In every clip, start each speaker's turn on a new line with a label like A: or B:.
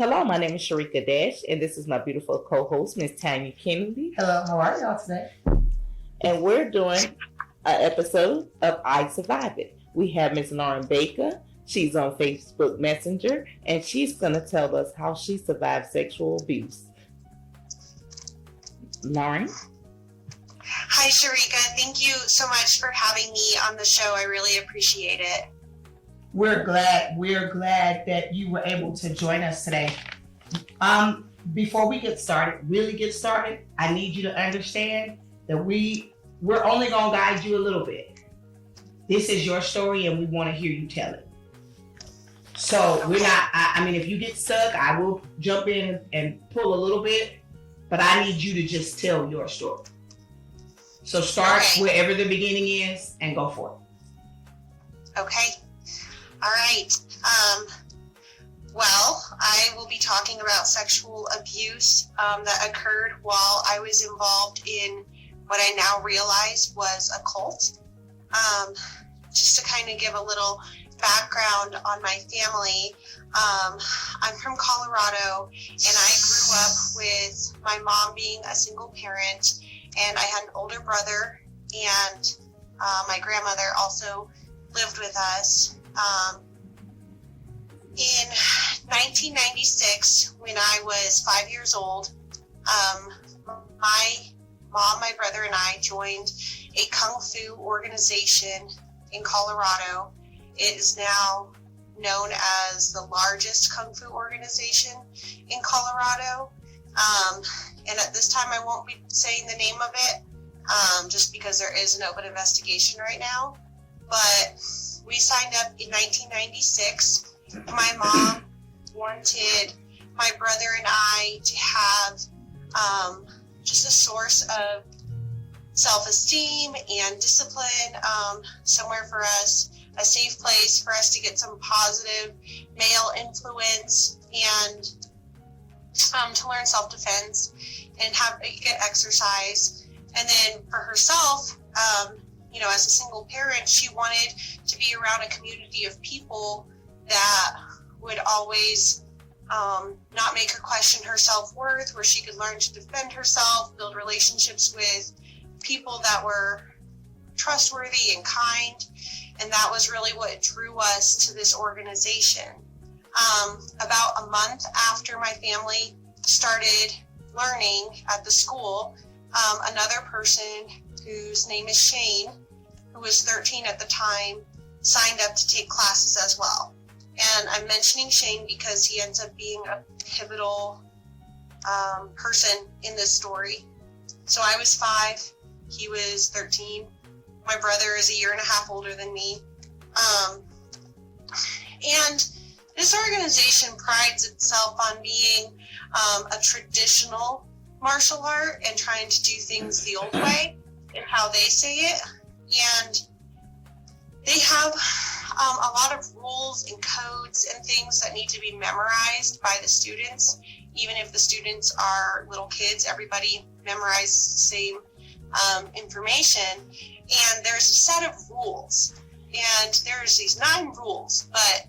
A: Hello, my name is Sharika Dash, and this is my beautiful co-host, Miss Tanya Kennedy.
B: Hello, how are y'all today?
A: And we're doing an episode of I Survive It. We have Miss Lauren Baker. She's on Facebook Messenger, and she's going to tell us how she survived sexual abuse. Lauren?
C: Hi, Sharika. Thank you so much for having me on the show. I really appreciate it.
B: We're glad that you were able to join us today. Before we really get started, I need you to understand that we're only gonna guide you a little bit. This is your story and we want to hear you tell it. So we're not, I mean, if you get stuck, I will jump in and pull a little bit, but I need you to just tell your story. So start wherever the beginning is and go for it.
C: Okay. All right. Well, I will be talking about sexual abuse that occurred while I was involved in what I now realize was a cult. Just to kind of give a little background on my family, I'm from Colorado, and I grew up with my mom being a single parent, and I had an older brother, and my grandmother also lived with us. In 1996, when I was 5 years old, my mom, my brother, and I joined a Kung Fu organization in Colorado. It is now known as the largest Kung Fu organization in Colorado. And at this time, I won't be saying the name of it, just because there is an open investigation right now. But we signed up in 1996. My mom wanted my brother and I to have just a source of self-esteem and discipline, somewhere for us, a safe place for us to get some positive male influence and to learn self-defense and get exercise. And then for herself, as a single parent, she wanted to be around a community of people that would always not make her question her self-worth, where she could learn to defend herself, build relationships with people that were trustworthy and kind. And that was really what drew us to this organization. About a month after my family started learning at the school, another person whose name is Shane, who was 13 at the time, signed up to take classes as well. And I'm mentioning Shane because he ends up being a pivotal person in this story. So I was 5, he was 13. My brother is a year and a half older than me. And this organization prides itself on being a traditional martial art and trying to do things the old way and how they say it. And they have a lot of rules and codes and things that need to be memorized by the students. Even if the students are little kids, everybody memorizes the same information. And there's a set of rules. And there's these 9 rules, but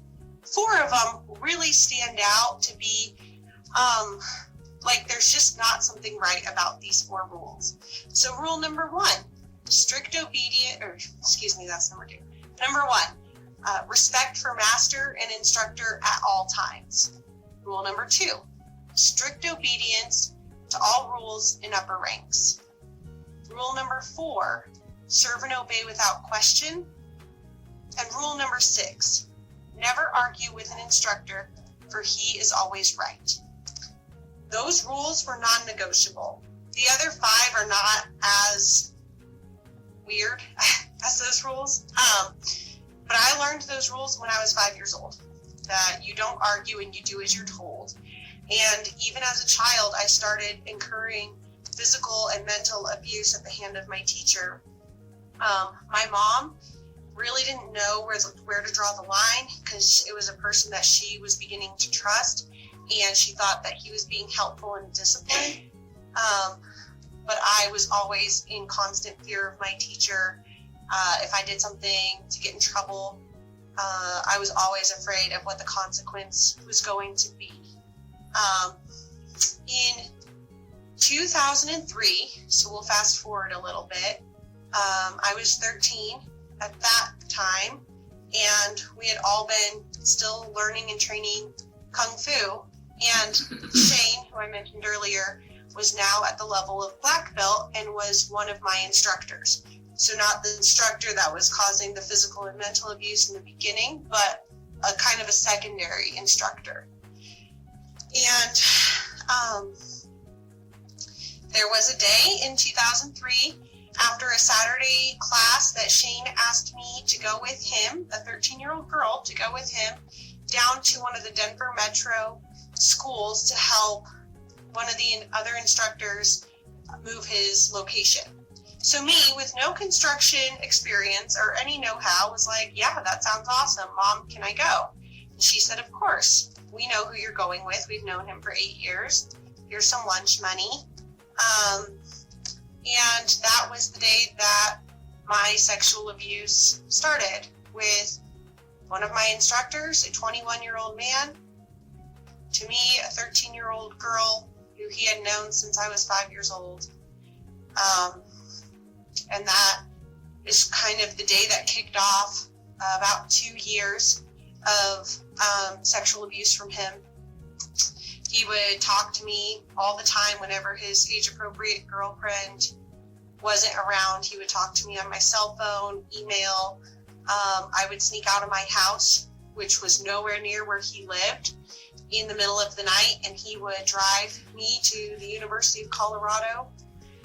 C: 4 of them really stand out to be there's just not something right about these 4 rules. So rule number 1, strict obedience, that's number 2. Number 1, respect for master and instructor at all times. Rule number 2, strict obedience to all rules in upper ranks. Rule number 4, serve and obey without question. And rule number 6, never argue with an instructor, for he is always right. Those rules were non-negotiable. The other 5 are not as weird as those rules. But I learned those rules when I was 5 years old, that you don't argue and you do as you're told. And even as a child, I started incurring physical and mental abuse at the hand of my teacher. My mom really didn't know where to draw the line, because it was a person that she was beginning to trust, and she thought that he was being helpful and disciplined. But I was always in constant fear of my teacher. If I did something to get in trouble, I was always afraid of what the consequence was going to be. In 2003, so we'll fast forward a little bit, I was 13 at that time, and we had all been still learning and training Kung Fu. And Shane, who I mentioned earlier, was now at the level of black belt and was one of my instructors. So not the instructor that was causing the physical and mental abuse in the beginning, but a kind of a secondary instructor. And there was a day in 2003 after a Saturday class that Shane asked me to go with him, a 13-year-old girl, to go with him down to one of the Denver Metro schools to help one of the other instructors move his location. So me, with no construction experience or any know-how, was like, yeah, that sounds awesome. Mom, can I go? And she said, of course. We know who you're going with. We've known him for 8 years. Here's some lunch money. And that was the day that my sexual abuse started, with one of my instructors, a 21-year-old man, to me, a 13-year-old girl who he had known since I was 5 years old. And that is kind of the day that kicked off about 2 years of sexual abuse from him. He would talk to me all the time whenever his age-appropriate girlfriend wasn't around. He would talk to me on my cell phone, email. I would sneak out of my house, which was nowhere near where he lived, in the middle of the night, and he would drive me to the University of Colorado,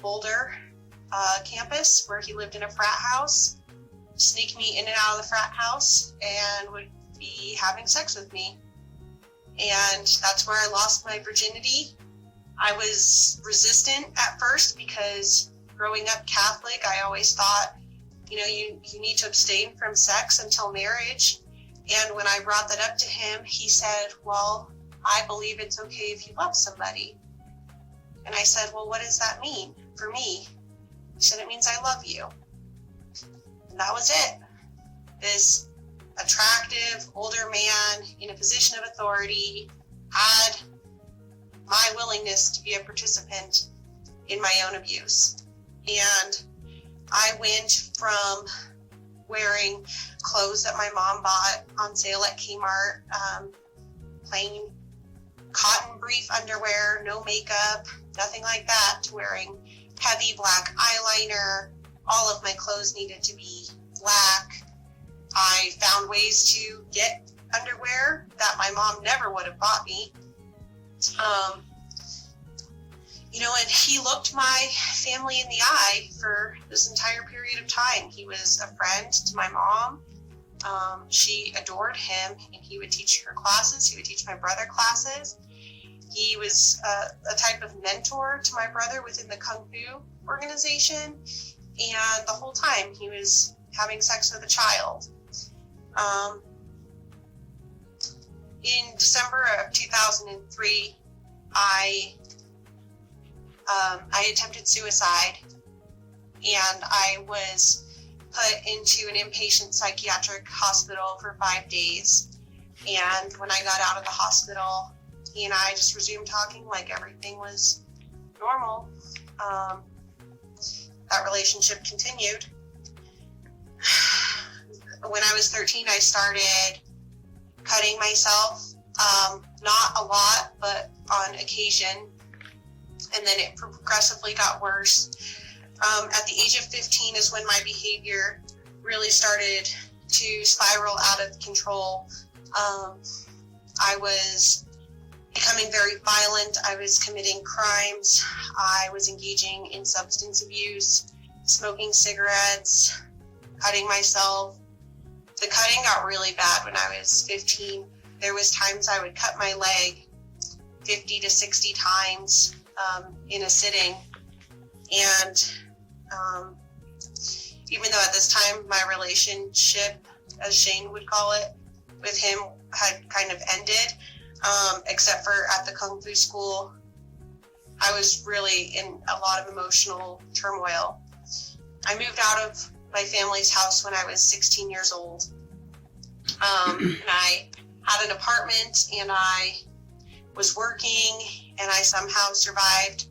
C: Boulder campus, where he lived in a frat house, sneak me in and out of the frat house, and would be having sex with me. And that's where I lost my virginity. I was resistant at first because growing up Catholic, I always thought, you need to abstain from sex until marriage. And when I brought that up to him, he said, well, I believe it's okay if you love somebody. And I said, well, what does that mean for me? He said, it means I love you. And that was it. This attractive older man in a position of authority had my willingness to be a participant in my own abuse. And I went from wearing clothes that my mom bought on sale at Kmart, plain cotton brief underwear, no makeup, nothing like that, to wearing heavy black eyeliner. All of my clothes needed to be black. I found ways to get underwear that my mom never would have bought me. And he looked my family in the eye for this entire period of time. He was a friend to my mom. She adored him, and he would teach her classes. He would teach my brother classes. He was a type of mentor to my brother within the Kung Fu organization. And the whole time he was having sex with a child. In December of 2003, I attempted suicide, and I was put into an inpatient psychiatric hospital for 5 days. And when I got out of the hospital, he and I just resumed talking like everything was normal. That relationship continued. When I was 13, I started cutting myself, not a lot, but on occasion. And then it progressively got worse. At the age of 15 is when my behavior really started to spiral out of control. I was becoming very violent. I was committing crimes. I was engaging in substance abuse, smoking cigarettes, cutting myself. The cutting got really bad when I was 15. There was times I would cut my leg 50 to 60 times in a sitting. And even though at this time my relationship, as Shane would call it, with him had kind of ended, except for at the Kung Fu school, I was really in a lot of emotional turmoil. I moved out of my family's house when I was 16 years old. And I had an apartment, and I was working, and I somehow survived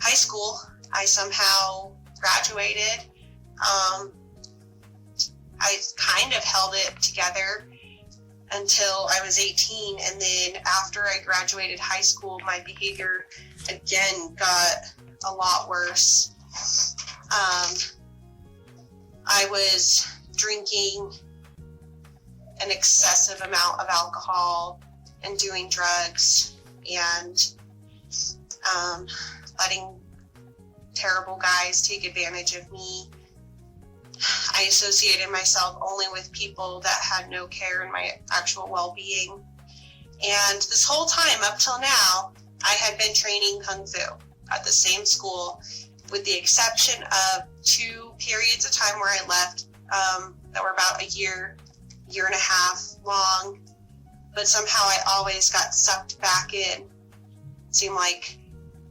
C: high school. I somehow graduated. I kind of held it together until I was 18, and then after I graduated high school, my behavior again got a lot worse. I was drinking an excessive amount of alcohol and doing drugs and letting terrible guys take advantage of me. I associated myself only with people that had no care in my actual well-being. And this whole time up till now, I had been training Kung Fu at the same school, with the exception of 2 periods of time where I left that were about a year and a half long. But somehow I always got sucked back in. It seemed like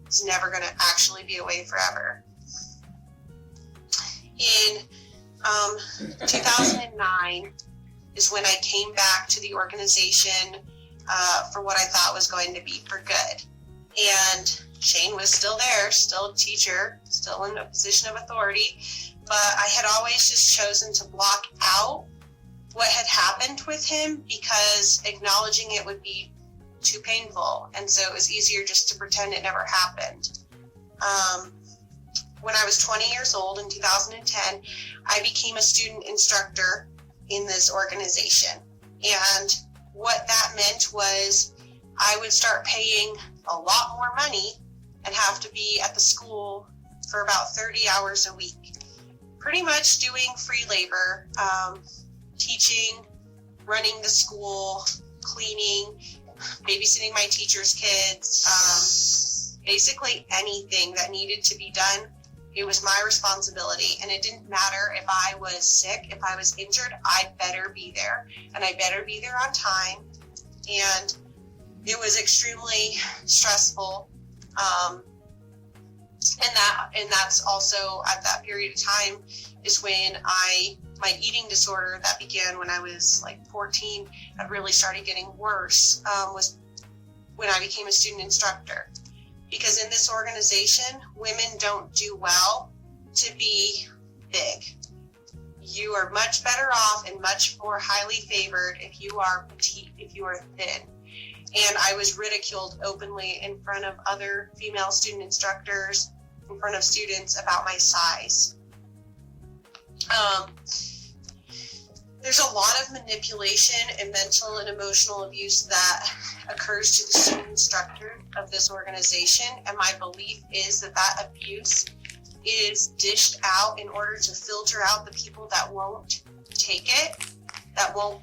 C: it's never going to actually be away forever. In 2009 is when I came back to the organization for what I thought was going to be for good. And Shane was still there, still a teacher, still in a position of authority, but I had always just chosen to block out what had happened with him because acknowledging it would be too painful. And so it was easier just to pretend it never happened. When I was 20 years old in 2010, I became a student instructor in this organization. And what that meant was I would start paying a lot more money and have to be at the school for about 30 hours a week. Pretty much doing free labor, teaching, running the school, cleaning, babysitting my teachers' kids, basically anything that needed to be done. It was my responsibility, and it didn't matter if I was sick, if I was injured, I better be there, and I better be there on time. And it was extremely stressful. And that's also at that period of time is when my eating disorder that began when I was like 14 and really started getting worse, was when I became a student instructor. Because in this organization, women don't do well to be big. You are much better off and much more highly favored if you are petite, if you are thin. And I was ridiculed openly in front of other female student instructors, in front of students about my size. There's a lot of manipulation and mental and emotional abuse that occurs to the student instructor of this organization. And my belief is that that abuse is dished out in order to filter out the people that won't take it, that won't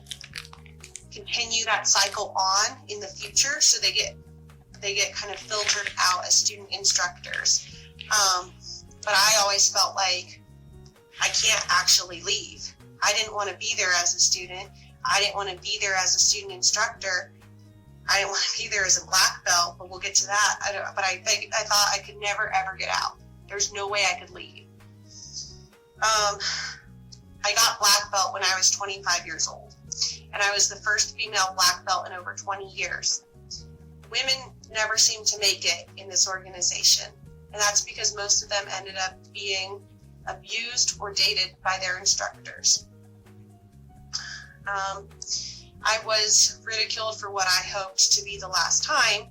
C: continue that cycle on in the future. So they get kind of filtered out as student instructors. But I always felt like I can't actually leave. I didn't want to be there as a student. I didn't want to be there as a student instructor. I didn't want to be there as a black belt, but we'll get to that. I thought I could never, ever get out. There's no way I could leave. I got black belt when I was 25 years old, and I was the first female black belt in over 20 years. Women never seem to make it in this organization, and that's because most of them ended up being abused or dated by their instructors. I was ridiculed for what I hoped to be the last time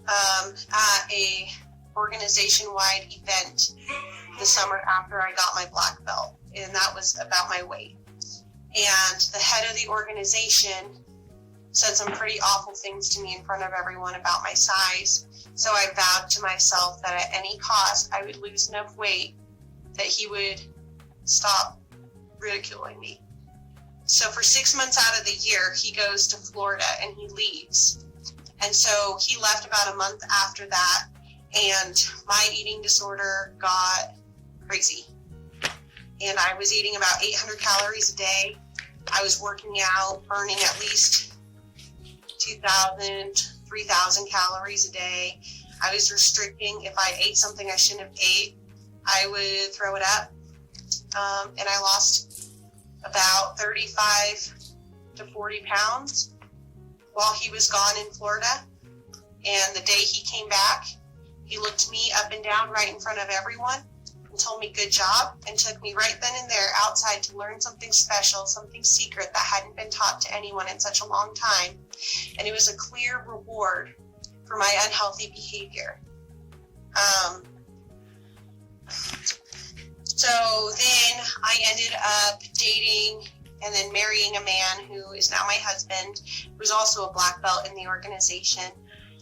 C: at a organization-wide event the summer after I got my black belt, and that was about my weight. And the head of the organization said some pretty awful things to me in front of everyone about my size. So I vowed to myself that at any cost I would lose enough weight that he would stop ridiculing me. So for 6 months out of the year, he goes to Florida and he leaves. And so he left about a month after that, and my eating disorder got crazy. And I was eating about 800 calories a day. I was working out, burning at least 2,000, 3,000 calories a day. I was restricting. If I ate something I shouldn't have ate, I would throw it up. And I lost about 35 to 40 pounds while he was gone in Florida. And the day he came back, he looked me up and down right in front of everyone and told me good job, and took me right then and there outside to learn something special, something secret that hadn't been taught to anyone in such a long time. And it was a clear reward for my unhealthy behavior. So then I ended up dating and then marrying a man who is now my husband, who's also a black belt in the organization.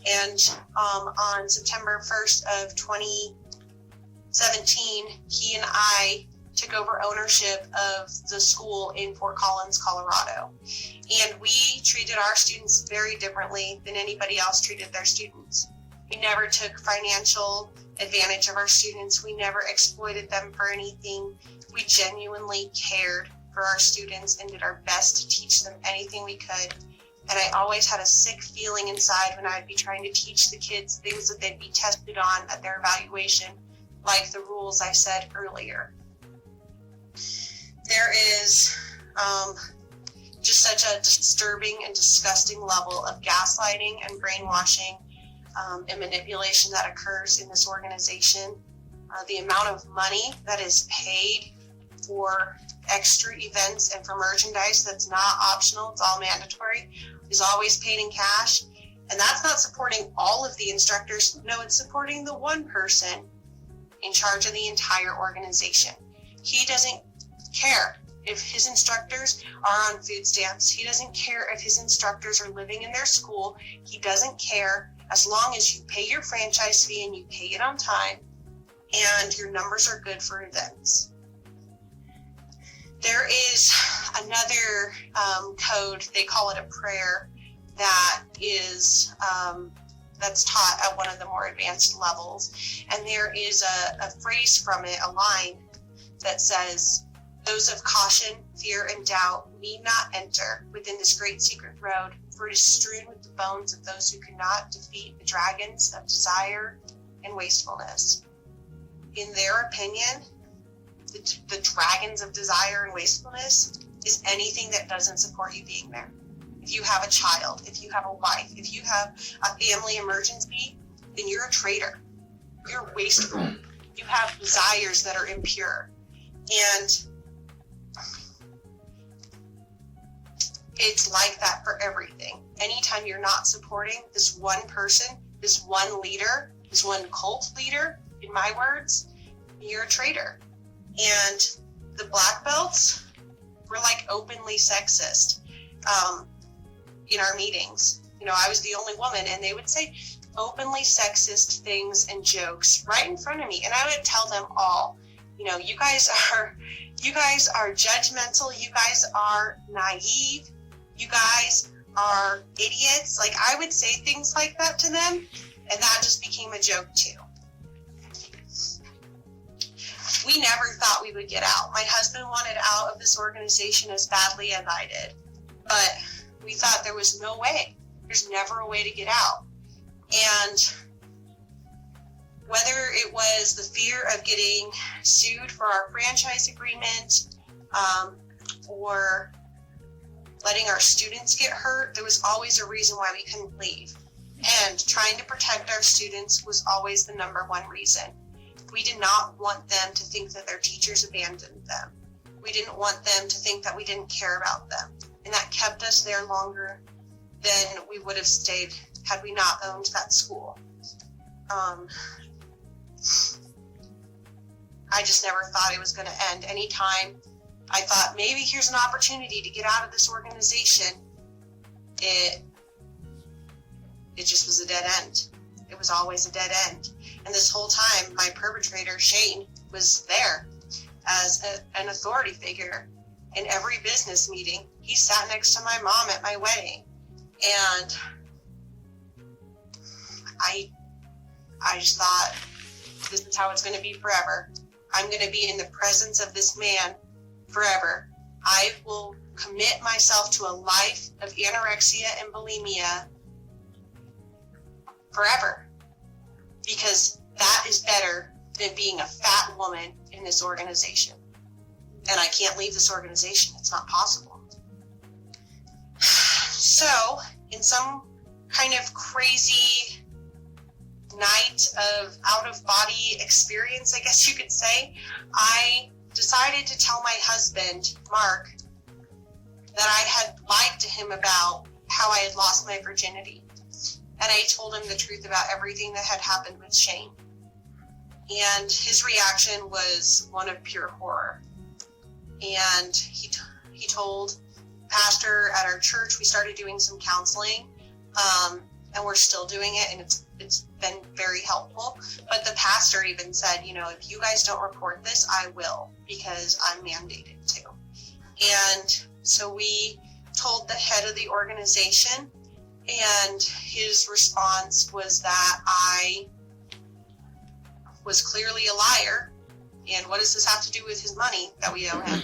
C: And on September 1st of 2017, he and I took over ownership of the school in Fort Collins, Colorado. And we treated our students very differently than anybody else treated their students. We never took financial advantage of our students. We never exploited them for anything. We genuinely cared for our students and did our best to teach them anything we could. And I always had a sick feeling inside when I'd be trying to teach the kids things that they'd be tested on at their evaluation, like the rules I said earlier. There is just such a disturbing and disgusting level of gaslighting and brainwashing and manipulation that occurs in this organization. The amount of money that is paid for extra events and for merchandise that's not optional, it's all mandatory, is always paid in cash. And that's not supporting all of the instructors. No, it's supporting the one person in charge of the entire organization. He doesn't care if his instructors are on food stamps. He doesn't care if his instructors are living in their school. He doesn't care, as long as you pay your franchise fee and you pay it on time and your numbers are good for events. There is another code, they call it a prayer, that is that's taught at one of the more advanced levels. And there is a phrase from it, a line that says, "Those of caution, fear, and doubt need not enter within this great secret road, for it is strewn with the bones of those who cannot defeat the dragons of desire and wastefulness." In their opinion, the dragons of desire and wastefulness is anything that doesn't support you being there. If you have a child, if you have a wife, if you have a family emergency, then you're a traitor. You're wasteful. You have desires that are impure. And it's like that for everything. Anytime you're not supporting this one person, this one leader, this one cult leader, in my words, you're a traitor. And the black belts were like openly sexist in our meetings. You know, I was the only woman, and they would say openly sexist things and jokes right in front of me. And I would tell them all, you know, you guys are judgmental. You guys are naive. You guys are idiots. Like, I would say things like that to them, and that just became a joke too. We never thought we would get out. My husband wanted out of this organization as badly as I did, but we thought there was no way. There's never a way to get out. And whether it was the fear of getting sued for our franchise agreement, or letting our students get hurt, there was always a reason why we couldn't leave. And trying to protect our students was always the number one reason. We did not want them to think that their teachers abandoned them. We didn't want them to think that we didn't care about them. And that kept us there longer than we would have stayed had we not owned that school. I just never thought it was going to end. Anytime I thought maybe here's an opportunity to get out of this organization, it just was a dead end. It was always a dead end. And this whole time, my perpetrator, Shane, was there as an authority figure in every business meeting. He sat next to my mom at my wedding. And I just thought, this is how it's going to be forever. I'm going to be in the presence of this man forever. I will commit myself to a life of anorexia and bulimia forever, because that is better than being a fat woman in this organization. And I can't leave this organization. It's not possible. So, in some kind of crazy moment of out-of-body experience, I guess you could say, I decided to tell my husband, Mark, that I had lied to him about how I had lost my virginity. And I told him the truth about everything that had happened with Shane. And his reaction was one of pure horror. And he told pastor at our church, we started doing some counseling, and we're still doing it, and it's been very helpful. But the pastor even said, if you guys don't report this, I will, because I'm mandated to. And so we told the head of the organization, and his response was that I was clearly a liar, and what does this have to do with his money that we owe him?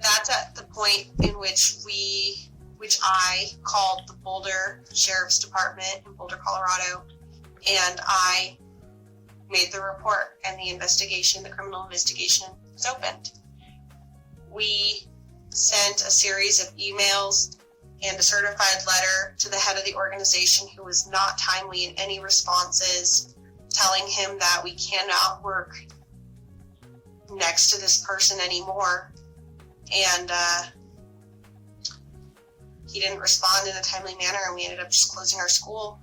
C: That's at the point in which I called the Boulder Sheriff's Department in Boulder, Colorado, and I made the report, and the criminal investigation was opened. We sent a series of emails and a certified letter to the head of the organization, who was not timely in any responses, telling him that we cannot work next to this person anymore. And he didn't respond in a timely manner, and we ended up just closing our school.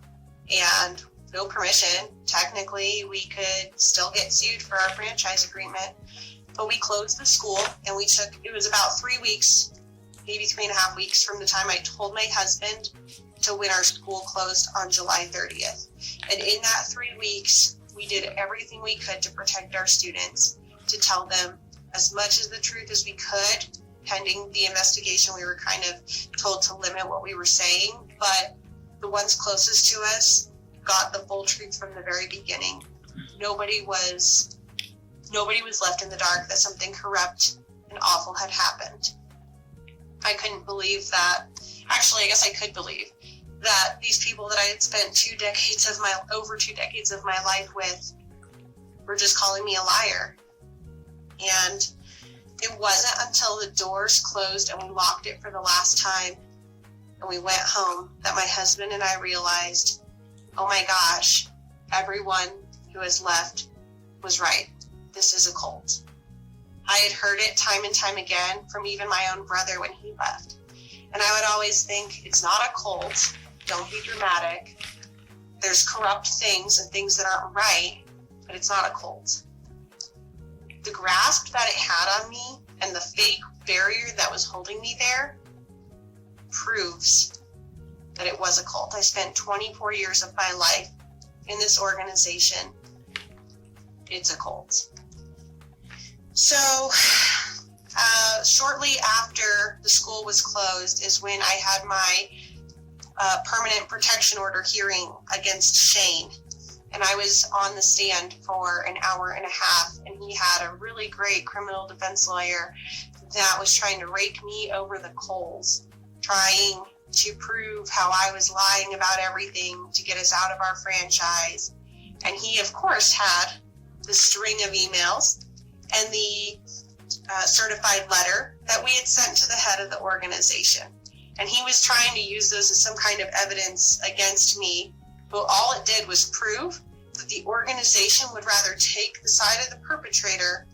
C: And no permission, technically, we could still get sued for our franchise agreement. But we closed the school, and it was about 3 weeks, maybe 3.5 weeks from the time I told my husband to when our school closed on July 30th. And in that 3 weeks, we did everything we could to protect our students, to tell them as much of the truth as we could. Pending the investigation, we were kind of told to limit what we were saying, but the ones closest to us got the full truth from the very beginning. Nobody was left in the dark that something corrupt and awful had happened. I couldn't believe that. Actually, I guess I could believe that these people that I had spent over 2 decades of my life with were just calling me a liar. And it wasn't until the doors closed and we locked it for the last time and we went home that my husband and I realized, oh my gosh, everyone who has left was right. This is a cult. I had heard it time and time again from even my own brother when he left. And I would always think, it's not a cult. Don't be dramatic. There's corrupt things and things that aren't right, but it's not a cult. The grasp that it had on me and the fake barrier that was holding me there proves that it was a cult. I spent 24 years of my life in this organization. It's a cult. So shortly after the school was closed is when I had my permanent protection order hearing against Shane. And I was on the stand for an hour and a half, and he had a really great criminal defense lawyer that was trying to rake me over the coals, trying to prove how I was lying about everything to get us out of our franchise. And he, of course, had the string of emails and the certified letter that we had sent to the head of the organization. And he was trying to use those as some kind of evidence against me. But all it did was prove that the organization would rather take the side of the perpetrator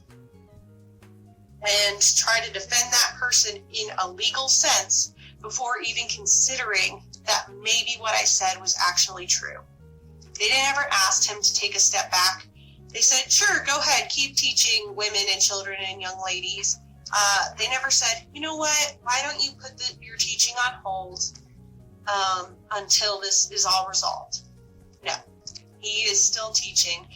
C: and try to defend that person in a legal sense before even considering that maybe what I said was actually true. They didn't ever ask him to take a step back. They said, sure, go ahead, keep teaching women and children and young ladies. They never said, you know what, why don't you put your teaching on hold until this is all resolved? No, he is still teaching.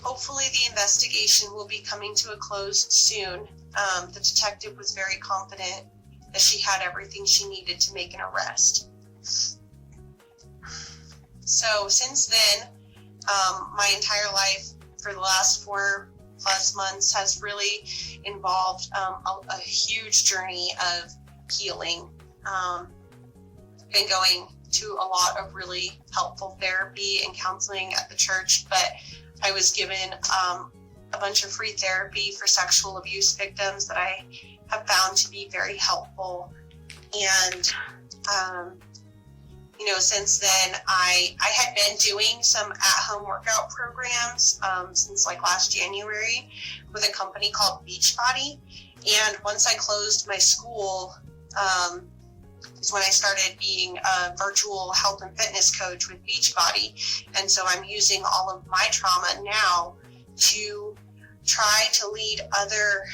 C: Hopefully the investigation will be coming to a close soon. The detective was very confident that she had everything she needed to make an arrest. So since then, my entire life for the last 4+ months has really involved a huge journey of healing. Been going to a lot of really helpful therapy and counseling at the church, but I was given a bunch of free therapy for sexual abuse victims that I have found to be very helpful. And, since then, I had been doing some at-home workout programs since like last January with a company called Beachbody. And once I closed my school, is when I started being a virtual health and fitness coach with Beachbody. And so I'm using all of my trauma now to try to lead other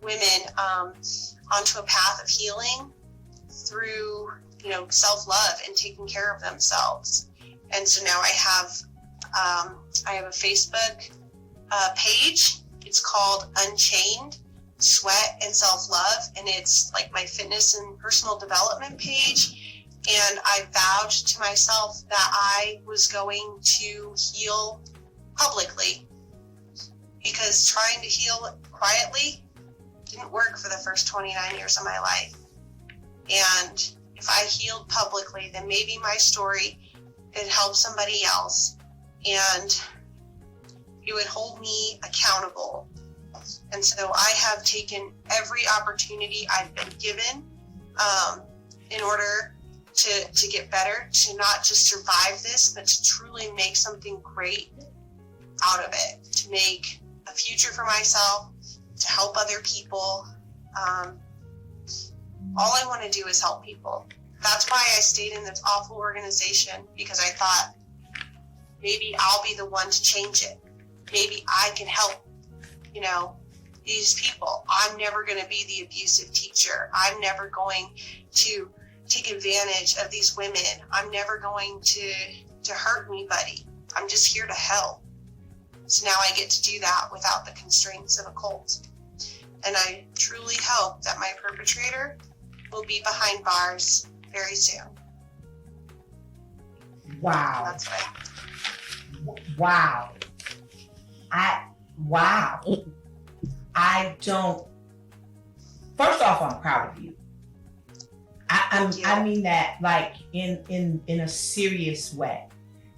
C: women onto a path of healing through, self-love and taking care of themselves. And so now I have a Facebook page. It's called Unchained Sweat and Self-Love, and it's like my fitness and personal development page. And I vowed to myself that I was going to heal publicly, because trying to heal quietly didn't work for the first 29 years of my life. And if I healed publicly, then maybe my story could help somebody else, and it would hold me accountable. And so I have taken every opportunity I've been given in order to get better, to not just survive this, but to truly make something great out of it, to make a future for myself, to help other people. All I want to do is help people. That's why I stayed in this awful organization, because I thought maybe I'll be the one to change it. Maybe I can help, these people. I'm never going to be the abusive teacher. I'm never going to take advantage of these women. I'm never going to hurt anybody. I'm just here to help. So now I get to do that without the constraints of a cult. And I truly hope that my perpetrator will be behind bars very soon.
B: Wow.
C: That's right.
B: Wow. First off, I'm proud of you. I mean that like in a serious way.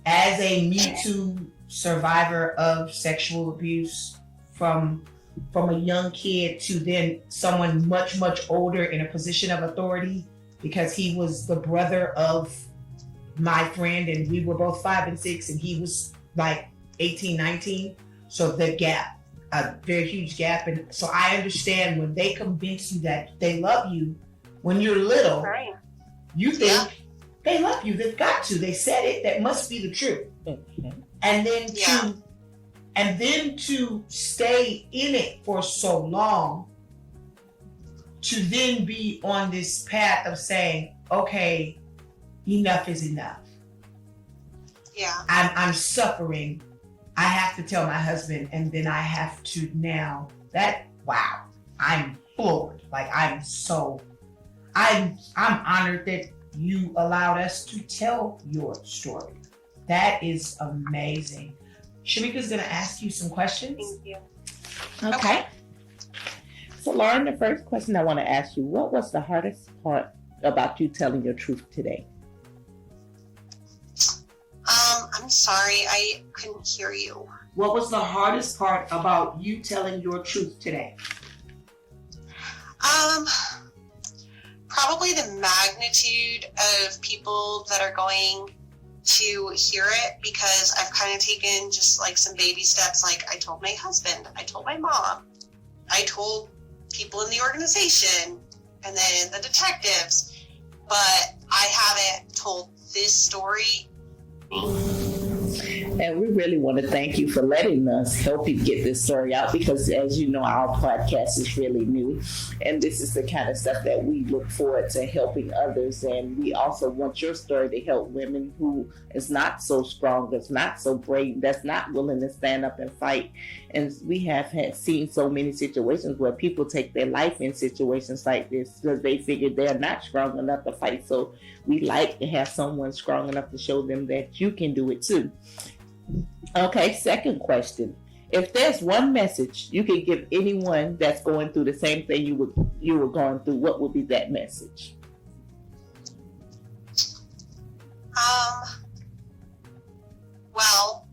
B: As a Me Too survivor of sexual abuse from a young kid to then someone much, much older in a position of authority, because he was the brother of my friend and we were both 5 and 6 and he was like 18, 19. So the gap, a very huge gap. And so I understand when they convince you that they love you when you're little,
C: Right.
B: you think they love you. They've got to. They said it. That must be the truth. And then to stay in it for so long, to then be on this path of saying, okay, enough is enough.
C: Yeah.
B: I'm suffering. I have to tell my husband, and then I have to now. Wow, I'm floored. Like I'm honored that you allowed us to tell your story. That is amazing. Shamika's gonna ask you some questions.
C: Thank you.
A: Okay. So Lauren, the first question I want to ask you, what was the hardest part about you telling your truth today?
C: I'm sorry, I couldn't hear you.
B: What was the hardest part about you telling your truth today?
C: Probably the magnitude of people that are going to hear it, because I've kind of taken just like some baby steps. Like I told my husband, I told my mom, I told people in the organization, and then the detectives, but I haven't told this story.
A: And we really want to thank you for letting us help you get this story out, because as you know, our podcast is really new, and this is the kind of stuff that we look forward to helping others. And we also want your story to help women who is not so strong, that's not so brave, that's not willing to stand up and fight. And we have seen so many situations where people take their life in situations like this because they figure they're not strong enough to fight. So we like to have someone strong enough to show them that you can do it too. Okay, second question. If there's one message you could give anyone that's going through the same thing you were going through, what would be that message?
C: Well,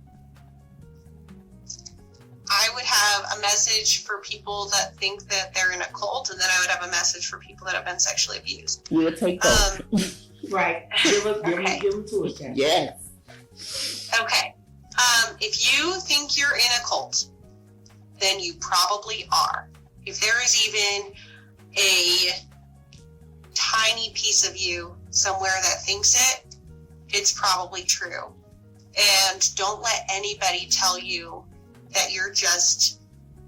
C: I would have a message for people that think that they're in a cult, and then I would have a message for people that have been sexually abused.
A: We'll take both.
B: Right.
D: Give them
C: Okay.
D: to us, Jan.
A: Yes.
C: Okay. If you think you're in a cult, then you probably are. If there is even a tiny piece of you somewhere that thinks it, it's probably true. And don't let anybody tell you that you're just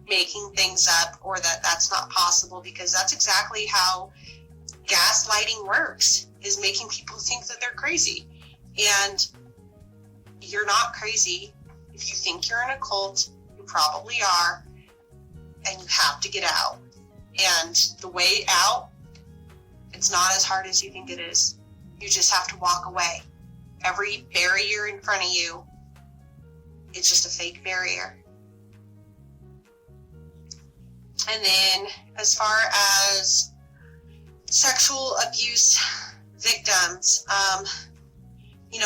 C: making things up or that that's not possible, because that's exactly how gaslighting works, is making people think that they're crazy. And you're not crazy. If you think you're in a cult, you probably are, and you have to get out. And the way out, it's not as hard as you think it is. You just have to walk away. Every barrier in front of you, it's just a fake barrier. And then as far as sexual abuse victims,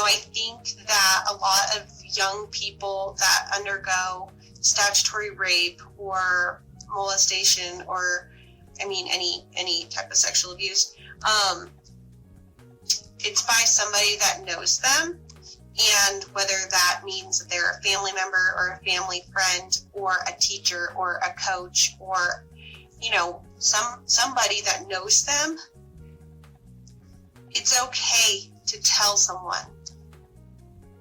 C: I think that a lot of young people that undergo statutory rape or molestation or, any type of sexual abuse, it's by somebody that knows them. And whether that means that they're a family member or a family friend or a teacher or a coach or, somebody that knows them, it's okay to tell someone.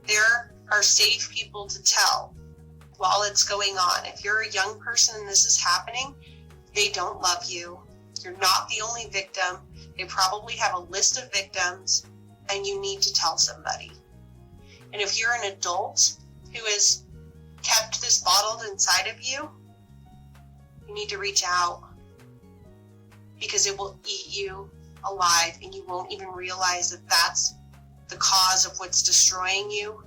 C: There are safe people to tell while it's going on. If you're a young person and this is happening, they don't love you. You're not the only victim. They probably have a list of victims, and you need to tell somebody. And if you're an adult who has kept this bottled inside of you, you need to reach out, because it will eat you alive, and you won't even realize that that's the cause of what's destroying you.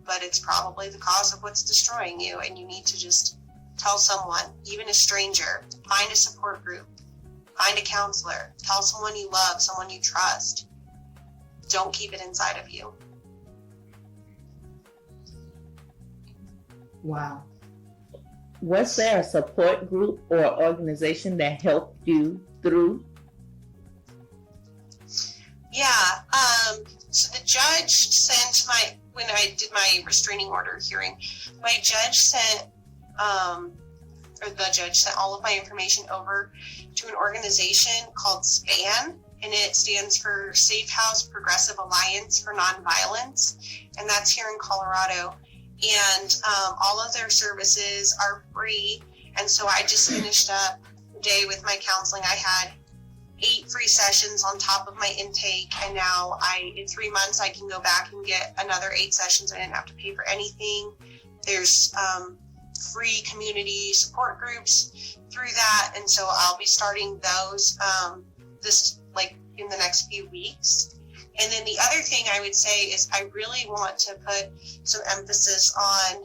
C: But it's probably the cause of what's destroying you, and you need to just tell someone, even a stranger. Find a support group, find a counselor, tell someone you love, someone you trust. Don't keep it inside of you.
B: Wow.
A: Was there a support group or organization that helped you through?
C: Yeah. So the judge sent when I did my restraining order hearing, my judge sent, the judge sent all of my information over to an organization called SPAN, and it stands for Safe House Progressive Alliance for Nonviolence, and that's here in Colorado. And all of their services are free. And so I just finished up the day with my counseling. I had 8 free sessions on top of my intake, and now in 3 months I can go back and get another 8 sessions. I didn't have to pay for anything. There's free community support groups through that, and so I'll be starting those in the next few weeks. And then the other thing I would say is I really want to put some emphasis on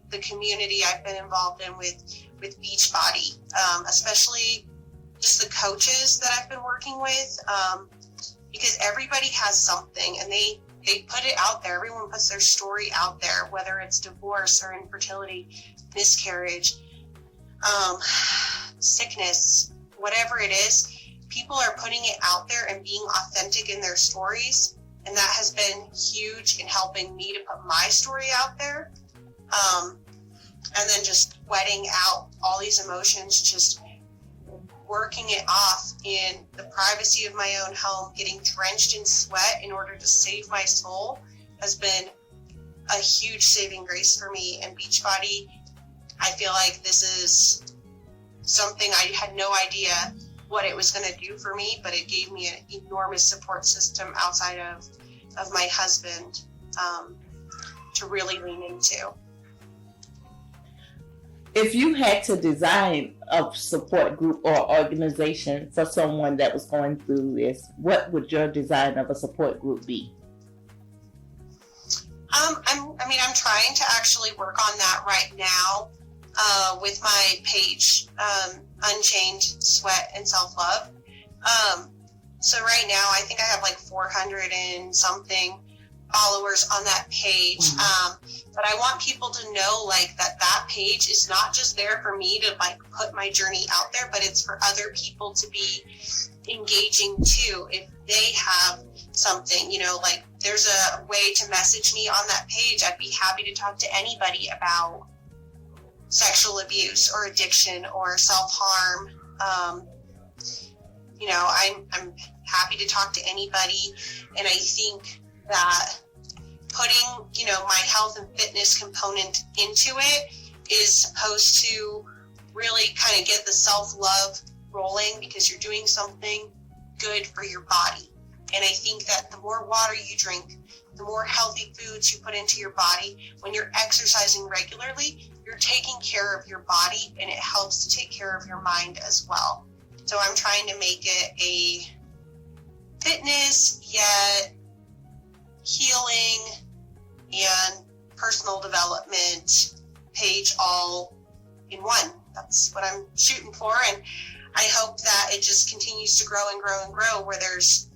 C: the community I've been involved in with Beachbody, especially just the coaches that I've been working with, because everybody has something, and they put it out there. Everyone puts their story out there, whether it's divorce or infertility, miscarriage, sickness, whatever it is. People are putting it out there and being authentic in their stories, and that has been huge in helping me to put my story out there. And then just sweating out all these emotions, just working it off in the privacy of my own home, getting drenched in sweat in order to save my soul, has been a huge saving grace for me. And Beachbody, I feel like this is something I had no idea what it was going to do for me, but it gave me an enormous support system outside of my husband to really lean into.
A: If you had to design a support group or organization for someone that was going through this, what would your design of a support group be?
C: I'm trying to actually work on that right now with my page, Unchained Sweat and Self-Love. So right now, I think I have like 400 and something followers on that page. But I want people to know that page is not just there for me to put my journey out there, but it's for other people to be engaging too. they have something, like there's a way to message me on that page. I'd be happy to talk to anybody about sexual abuse or addiction or self-harm. I'm happy to talk to anybody. And I think that putting, my health and fitness component into it is supposed to really kind of get the self-love rolling, because you're doing something good for your body. And I think that the more water you drink, the more healthy foods you put into your body, when you're exercising regularly, you're taking care of your body, and it helps to take care of your mind as well. So I'm trying to make it a fitness, yet healing and personal development page all in one. That's what I'm shooting for. And I hope that it just continues to grow and grow and grow, where there's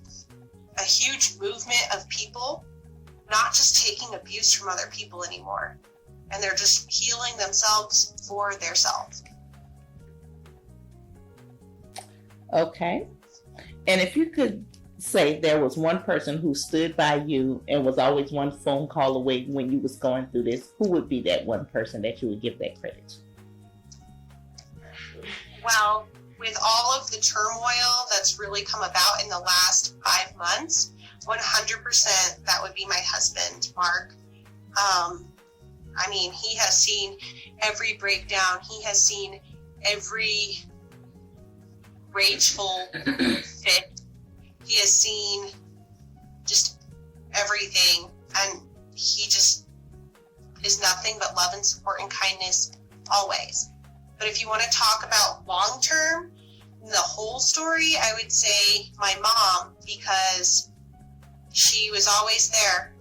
C: a huge movement of people not just taking abuse from other people anymore, and they're just healing themselves for their self.
A: Okay. And if you could say there was one person who stood by you and was always one phone call away when you was going through this, who would be that one person that you would give that credit to?
C: Well, with all of the turmoil that's really come about in the last 5 months, 100% that would be my husband, Mark. He has seen every breakdown. He has seen every rageful fit. He has seen just everything, and he just is nothing but love and support and kindness always. But if you want to talk about long term, the whole story, I would say my mom, because she was always there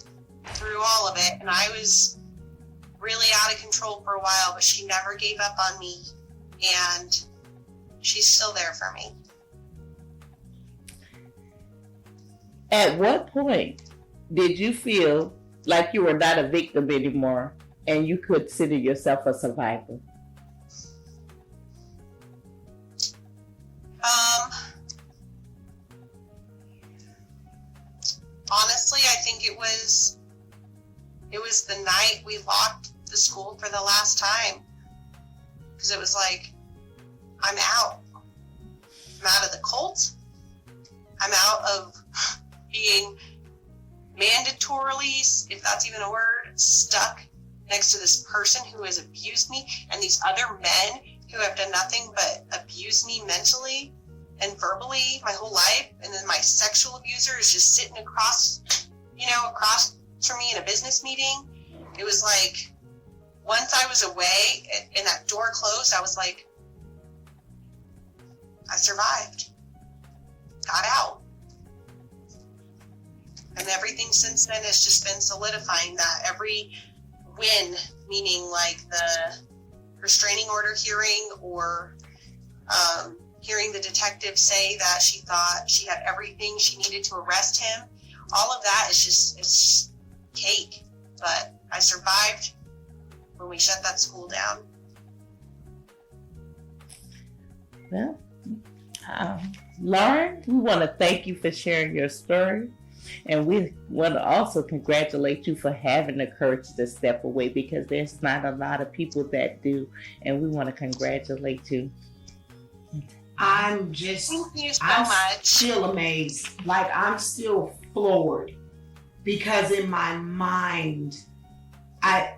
C: through all of it, and I was really out of control for a while, but she never gave up on me, and she's still there for me.
A: At what point did you feel like you were not a victim anymore and you could consider yourself a survivor?
C: Honestly, I think it was the night we locked the school for the last time, because it was like, I'm out. I'm out of the cult. I'm out of being mandatorily, if that's even a word, stuck next to this person who has abused me, and these other men who have done nothing but abuse me mentally and verbally my whole life. And then my sexual abuser is just sitting across from me in a business meeting. It was like, once I was away and that door closed, I was like, I survived, got out. And everything since then has just been solidifying that. Every win, meaning like the restraining order hearing, or hearing the detective say that she thought she had everything she needed to arrest him, all of that is just, it's cake. But I survived when we shut that school down.
A: Well, Lauren, we want to thank you for sharing your story. And we want to also congratulate you for having the courage to step away, because there's not a lot of people that do. And we want to congratulate you.
B: I'm just,
C: Thank you so
B: I'm
C: much.
B: still amazed. Like, I'm still floored, because in my mind, I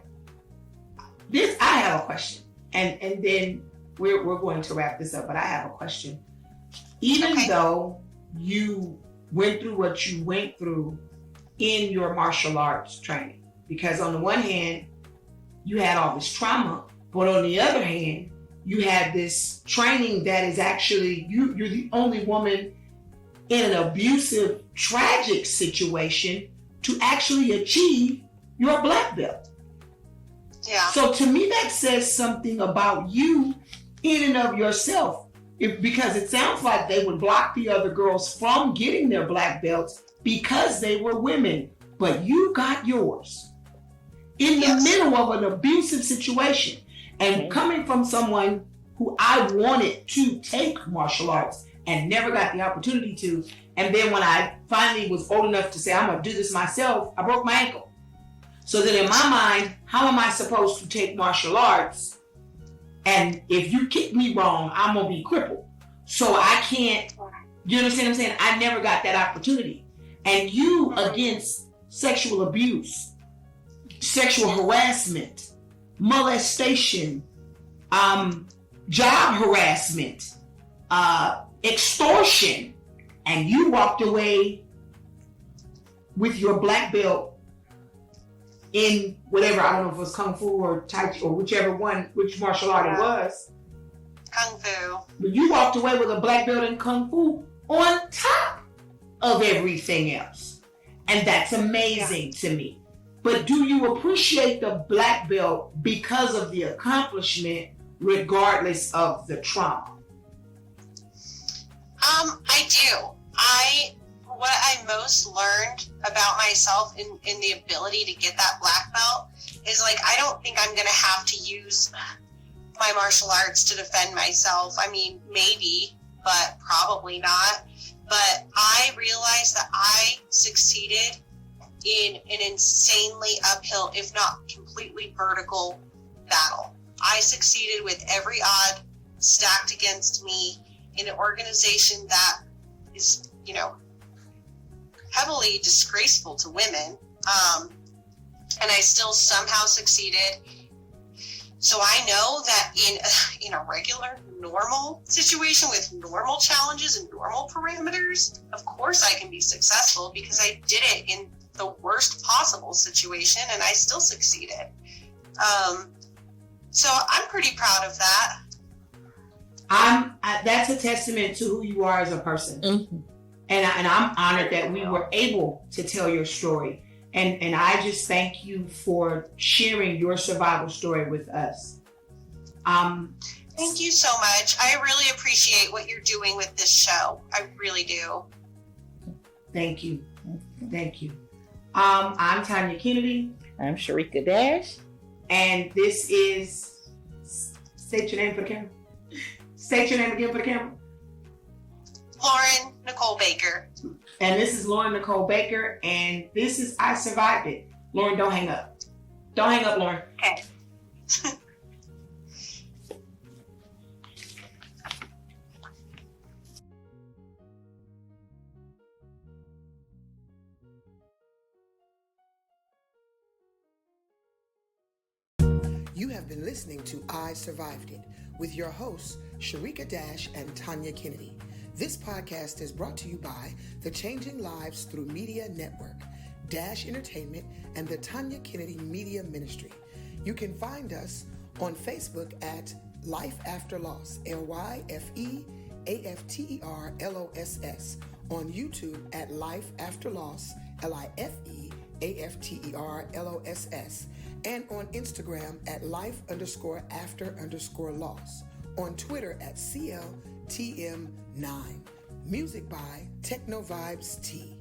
B: have a question, and then we're going to wrap this up, but I have a question. Even though you went through what you went through in your martial arts training, because on the one hand, you had all this trauma, but on the other hand, you had this training that is actually, you're the only woman in an abusive, tragic situation to actually achieve your black belt.
C: Yeah.
B: So to me, that says something about you in and of yourself. Because it sounds like they would block the other girls from getting their black belts because they were women, but you got yours in the middle of an abusive situation. And coming from someone who I wanted to take martial arts and never got the opportunity to, And then when I finally was old enough to say, I'm going to do this myself, I broke my ankle. So then in my mind, how am I supposed to take martial arts? And if you kick me wrong, I'm going to be crippled. So I can't, you understand what I'm saying? I never got that opportunity. And you against sexual abuse, sexual harassment, molestation, job harassment, extortion, and you walked away with your black belt in whatever, I don't know if it was Kung Fu or Tai Chi or whichever one, which martial art it was.
C: Kung Fu.
B: But you walked away with a black belt in Kung Fu on top of everything else. And that's amazing to me. But do you appreciate the black belt because of the accomplishment, regardless of the trauma?
C: I do. What I most learned about myself in the ability to get that black belt is like, I don't think I'm going to have to use my martial arts to defend myself. I mean, maybe, but probably not. But I realized that I succeeded in an insanely uphill, if not completely vertical battle. I succeeded with every odd stacked against me in an organization that is, you know, heavily disgraceful to women. And I still somehow succeeded. So I know that in a regular, normal situation with normal challenges and normal parameters, of course I can be successful because I did it in the worst possible situation and I still succeeded. So I'm pretty proud of that.
B: That's a testament to who you are as a person. Mm-hmm. And I'm honored that we were able to tell your story. And I just thank you for sharing your survival story with us.
C: Thank you so much. I really appreciate what you're doing with this show. I really do.
B: Thank you. Thank you. I'm Tanya Kennedy.
A: I'm Sharika Dash.
B: And this is, state your name for the camera. State your name again for the camera.
C: Lauren Nicole Baker.
B: And this is Lauren Nicole Baker, and this is I Survived It. Lauren, don't hang up. Don't hang up, Lauren.
C: Okay.
D: You have been listening to I Survived It with your hosts, Sharika Dash and Tanya Kennedy. This podcast is brought to you by the Changing Lives Through Media Network, Dash Entertainment, and the Tanya Kennedy Media Ministry. You can find us on Facebook at Life After Loss, LYFEAFTERLOSS, on YouTube at Life After Loss, LIFEAFTERLOSS, and on Instagram at life_after_loss, on Twitter at CLTM9. Music by Techno Vibes T.